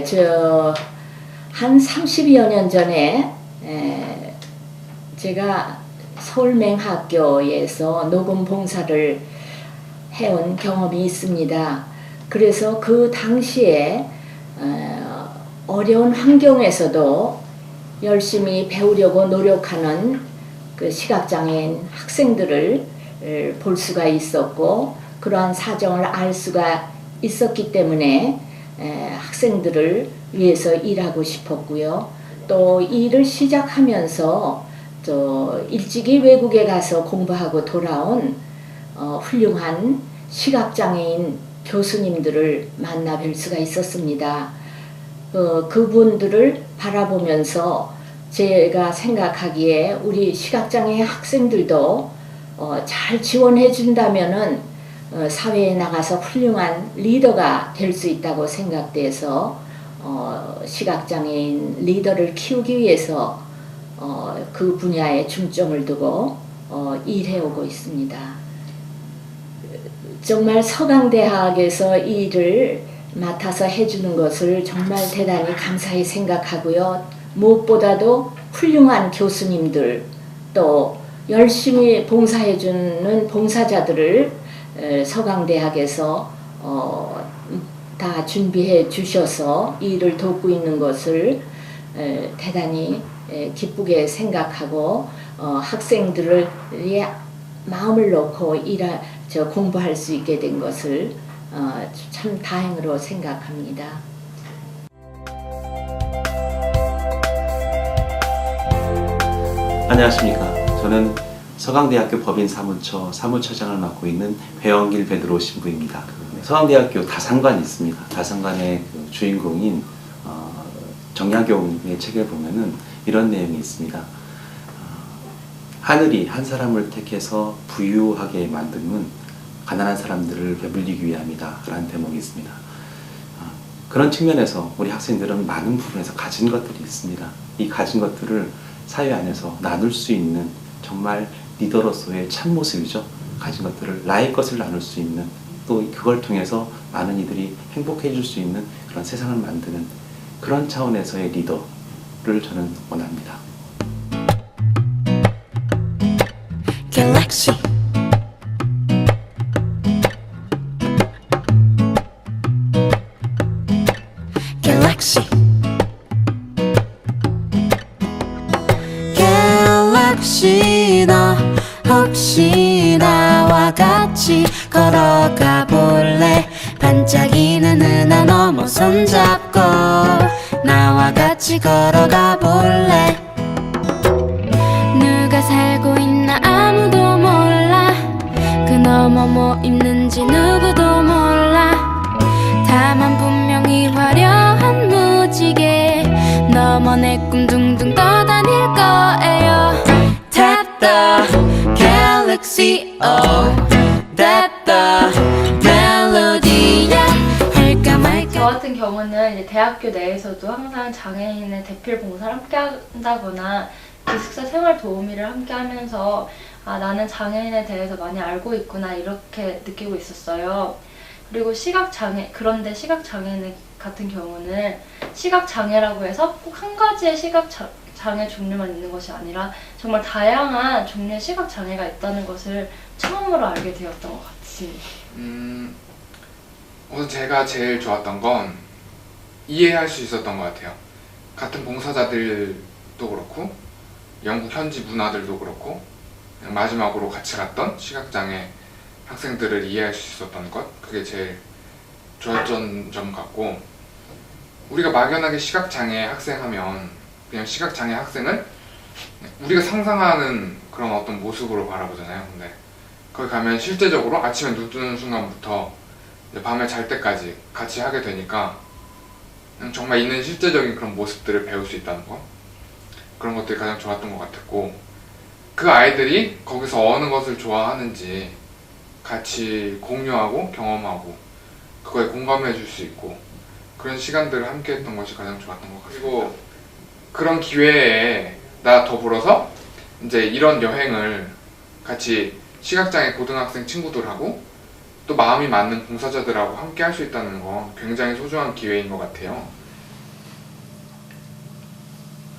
네, 한 30여 년 전에 제가 서울맹학교에서 녹음 봉사를 해온 경험이 있습니다. 그래서 그 당시에 어려운 환경에서도 열심히 배우려고 노력하는 그 시각장애인 학생들을 볼 수가 있었고, 그러한 사정을 알 수가 있었기 때문에 학생들을 위해서 일하고 싶었고요. 또 일을 시작하면서 일찍이 외국에 가서 공부하고 돌아온 훌륭한 시각장애인 교수님들을 만나 뵐 수가 있었습니다. 그분들을 바라보면서 제가 생각하기에 우리 시각장애 학생들도 잘 지원해 준다면은 사회에 나가서 훌륭한 리더가 될 수 있다고 생각돼서 시각장애인 리더를 키우기 위해서 그 분야에 중점을 두고 일해오고 있습니다. 정말 서강대학에서 이 일을 맡아서 해주는 것을 정말 대단히 감사히 생각하고요. 무엇보다도 훌륭한 교수님들, 또 열심히 봉사해주는 봉사자들을 서강대학에서 다 준비해 주셔서 이 일을 돕고 있는 것을 대단히 기쁘게 생각하고 학생들을 마음을 놓고 공부할 수 있게 된 것을 참 다행으로 생각합니다. 안녕하십니까. 저는 서강대학교 법인사무처 사무처장을 맡고 있는 배영길 베드로 신부입니다. 서강대학교 다산관이 있습니다. 다산관의 주인공인 정약용의 책을 보면은 이런 내용이 있습니다. 하늘이 한 사람을 택해서 부유하게 만듦은 가난한 사람들을 배불리기 위함이다 라는 대목이 있습니다. 그런 측면에서 우리 학생들은 많은 부분에서 가진 것들이 있습니다. 이 가진 것들을 사회 안에서 나눌 수 있는 정말 리더로서의 참모습이죠. 가진 것들을 나의 것을 나눌 수 있는, 또 그걸 통해서 많은 이들이 행복해질 수 있는 그런 세상을 만드는 그런 차원에서의 리더를 저는 원합니다. Galaxy. Galaxy. Galaxy, 너 혹시 나와 같이 걸어가 볼래? 반짝이는 은하 넘어 손잡고 나와 같이 걸어가 볼래? 누가 살고 있나 아무도 몰라. 그 너머 뭐 있는지 누구도 몰라. 다만 분명히 화려한 무지개 너머 내 꿈 둥둥 떠다닐 거예요. Tap the galaxy, oh Tap the melody, yeah. 할까 말까. 저 같은 경우는 이제 대학교 내에서도 항상 장애인의 대필 봉사를 함께 한다거나 기숙사 생활 도우미를 함께 하면서 나는 장애인에 대해서 많이 알고 있구나 이렇게 느끼고 있었어요. 그리고 그런데 시각장애 같은 경우는 시각장애라고 해서 꼭 한 가지의 시각장애 종류만 있는 것이 아니라 정말 다양한 종류의 시각장애가 있다는 것을 처음으로 알게 되었던 것 같습니다. 우선 제가 제일 좋았던 건 이해할 수 있었던 것 같아요. 같은 봉사자들도 그렇고 영국 현지 문화들도 그렇고 마지막으로 같이 갔던 시각장애 학생들을 이해할 수 있었던 것, 그게 제일 좋았던 점 같고, 우리가 막연하게 시각장애 학생 하면 그냥 시각장애 학생은 우리가 상상하는 그런 어떤 모습으로 바라보잖아요. 근데 거기 가면 실제적으로 아침에 눈 뜨는 순간부터 밤에 잘 때까지 같이 하게 되니까 정말 있는 실제적인 그런 모습들을 배울 수 있다는 거, 그런 것들이 가장 좋았던 것 같았고, 그 아이들이 거기서 어느 것을 좋아하는지 같이 공유하고 경험하고 그거에 공감해 줄 수 있고 그런 시간들을 함께 했던 것이 가장 좋았던 것 같아요. 그리고 그런 기회에 나 더불어서 이제 이런 여행을 같이 시각장애 고등학생 친구들하고 또 마음이 맞는 봉사자들하고 함께 할 수 있다는 건 굉장히 소중한 기회인 것 같아요.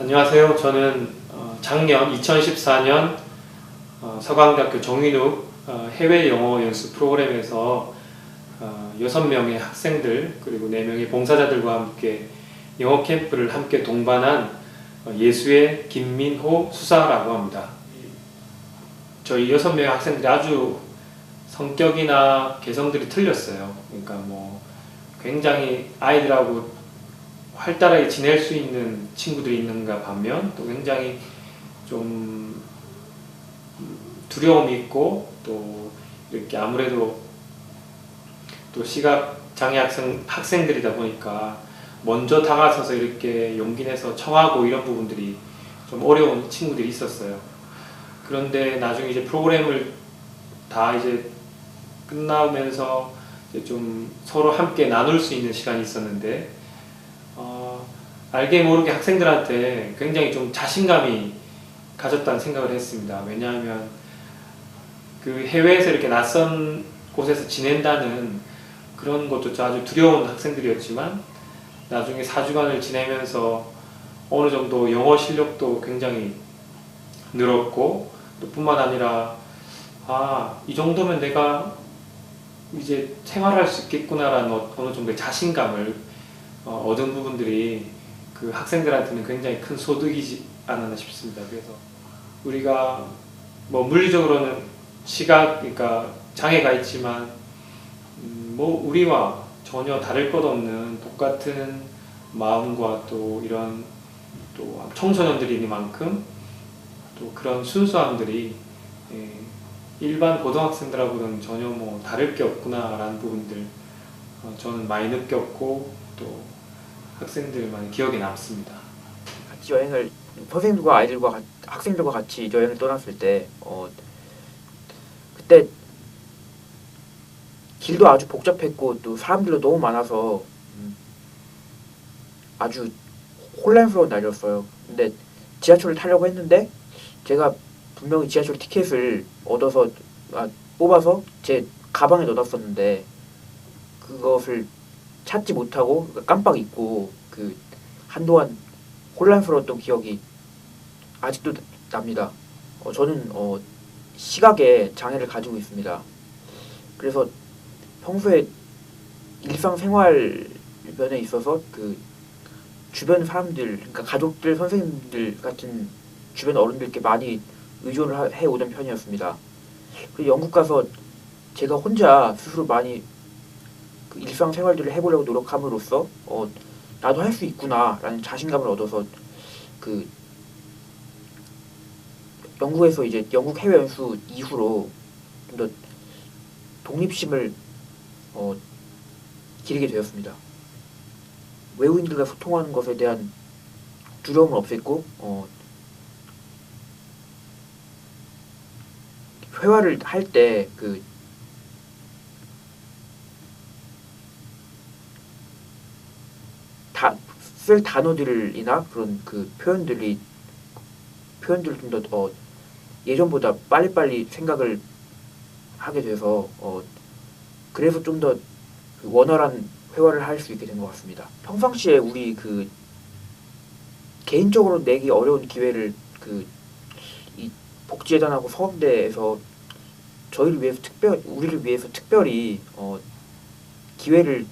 안녕하세요. 저는 작년 2014년 서강대학교 정인욱 해외 영어 연수 프로그램에서 6명의 학생들 그리고 4명의 봉사자들과 함께 영어 캠프를 함께 동반한 예수의 김민호 수사라고 합니다. 저희 6명의 학생들이 아주 성격이나 개성들이 틀렸어요. 그러니까 뭐 굉장히 아이들하고 활달하게 지낼 수 있는 친구들이 있는가 반면 또 굉장히 좀 두려움이 있고 또 이렇게 아무래도 또 시각장애 학생들이다 보니까 먼저 다가서서 이렇게 용기 내서 청하고 이런 부분들이 좀 어려운 친구들이 있었어요. 그런데 나중에 이제 프로그램을 다 이제 끝나면서 이제 좀 서로 함께 나눌 수 있는 시간이 있었는데 알게 모르게 학생들한테 굉장히 좀 자신감이 가졌다는 생각을 했습니다. 왜냐하면 그 해외에서 이렇게 낯선 곳에서 지낸다는 그런 것조차 아주 두려운 학생들이었지만 나중에 4주간을 지내면서 어느 정도 영어 실력도 굉장히 늘었고 또 뿐만 아니라 이 정도면 내가 이제 생활할 수 있겠구나라는 어느 정도의 자신감을 얻은 부분들이 그 학생들한테는 굉장히 큰 소득이지 않았나 싶습니다. 그래서 우리가 뭐 물리적으로는 그러니까 장애가 있지만 뭐 우리와 전혀 다를 것 없는 똑같은 마음과 또 이런 또 청소년들이니만큼 또 그런 순수함들이 일반 고등학생들하고는 전혀 뭐 다를 게 없구나라는 부분들 저는 많이 느꼈고 또 학생들 많이 기억에 남습니다. 같이 여행을 선생님들과 아이들과 학생들과 같이 여행을 떠났을 때 그때 길도 아주 복잡했고 또 사람들도 너무 많아서 아주 혼란스러운 날이었어요. 근데 지하철을 타려고 했는데 제가 분명히 지하철 티켓을 뽑아서 제 가방에 넣어놨었는데 그것을 찾지 못하고 깜빡 잊고 그 한동안 혼란스러웠던 기억이 아직도 납니다. 저는 시각에 장애를 가지고 있습니다. 그래서 평소에 일상생활 면에 있어서 그 주변 사람들, 그러니까 가족들, 선생님들 같은 주변 어른들께 많이 의존을 해오던 편이었습니다. 그리고 영국 가서 제가 혼자 스스로 많이 그 일상생활들을 해보려고 노력함으로써 나도 할 수 있구나 라는 자신감을 얻어서 그 영국에서 이제 영국 해외 연수 이후로 좀 더 독립심을 기르게 되었습니다. 외국인들과 소통하는 것에 대한 두려움을 없앴고 회화를 할 때 그 쓸 단어들이나 그런 그 표현들을 좀 더 예전보다 빨리빨리 생각을 하게 돼서 그래서 좀 더 원활한 회화를 할 수 있게 된 것 같습니다. 평상시에 우리 그 개인적으로 내기 어려운 기회를 이 복지재단하고 서강대에서 우리를 위해서 특별히 기회를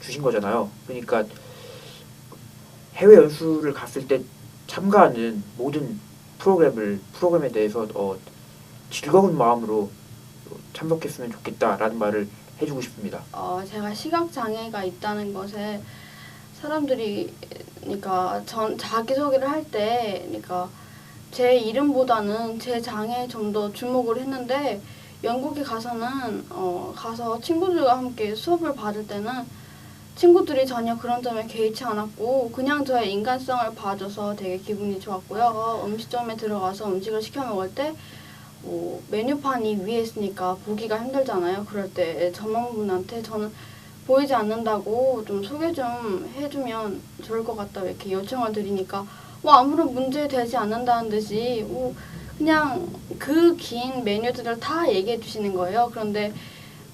주신 거잖아요. 그러니까 해외 연수를 갔을 때 참가하는 모든 프로그램에 대해서 즐거운 마음으로 참석했으면 좋겠다라는 말을 해주고 싶습니다. 제가 시각장애가 있다는 것에 사람들이 그러니까 자기소개를 할 때 그러니까 제 이름보다는 제 장애에 좀 더 주목을 했는데 영국에 가서는 가서 친구들과 함께 수업을 받을 때는 친구들이 전혀 그런 점에 개의치 않았고 그냥 저의 인간성을 봐줘서 되게 기분이 좋았고요. 음식점에 들어가서 음식을 시켜 먹을 때 메뉴판이 위에 있으니까 보기가 힘들잖아요. 그럴 때 점원분한테 저는 보이지 않는다고 좀 소개 좀 해주면 좋을 것 같다 이렇게 요청을 드리니까 아무런 문제 되지 않는다는 듯이 그냥 그 긴 메뉴들을 다 얘기해 주시는 거예요. 그런데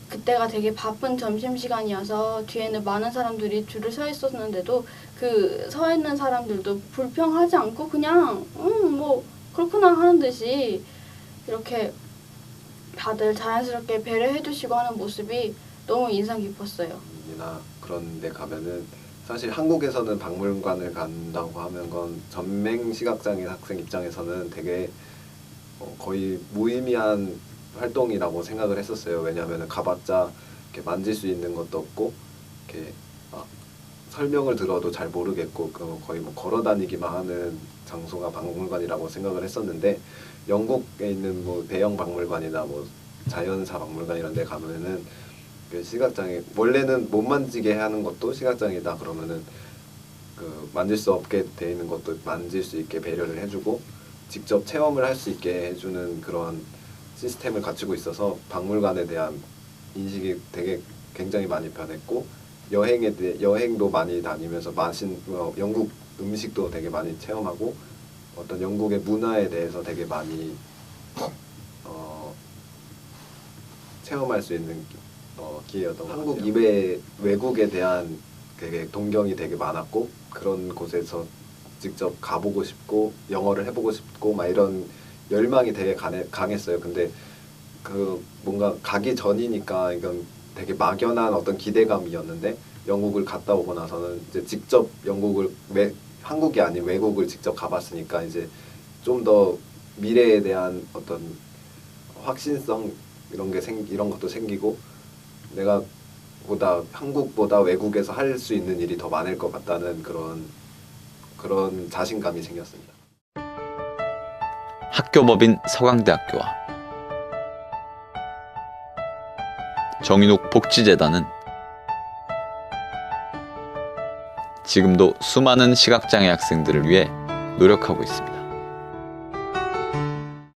그때가 되게 바쁜 점심시간이어서 뒤에는 많은 사람들이 줄을 서 있었는데도 그 서 있는 사람들도 불평하지 않고 그냥 뭐 그렇구나 하는 듯이 이렇게 다들 자연스럽게 배려해 주시고 하는 모습이 너무 인상 깊었어요. 이나 그런 데 가면은 사실 한국에서는 박물관을 간다고 하면 건 전맹 시각장애 학생 입장에서는 되게 거의 무의미한 활동이라고 생각을 했었어요. 왜냐하면 가봤자 이렇게 만질 수 있는 것도 없고 이렇게 설명을 들어도 잘 모르겠고 거의 뭐 걸어 다니기만 하는 장소가 박물관이라고 생각을 했었는데 영국에 있는 뭐 대형 박물관이나 뭐 자연사 박물관 이런 데 가면은 그 시각장애 원래는 못 만지게 하는 것도 시각장애다 그러면은 그 만질 수 없게 돼 있는 것도 만질 수 있게 배려를 해주고 직접 체험을 할 수 있게 해주는 그런 시스템을 갖추고 있어서 박물관에 대한 인식이 되게 굉장히 많이 변했고 여행도 많이 다니면서 영국 음식도 되게 많이 체험하고 어떤 영국의 문화에 대해서 되게 많이 체험할 수 있는 기회였던 것 같아요. 한국 이외의 외국에 대한 되게 동경이 되게 많았고 그런 곳에서 직접 가보고 싶고 영어를 해보고 싶고 막 이런 열망이 되게 강했어요. 근데 그 뭔가 가기 전이니까 이건 되게 막연한 어떤 기대감이었는데 영국을 갔다 오고 나서는 이제 직접 한국이 아닌 외국을 직접 가봤으니까 이제 좀 더 미래에 대한 어떤 확신성 이런 것도 생기고 내가 한국보다 외국에서 할 수 있는 일이 더 많을 것 같다는 그런 자신감이 생겼습니다. 학교법인 서강대학교와 정인욱 복지재단은 지금도 수많은 시각장애 학생들을 위해 노력하고 있습니다.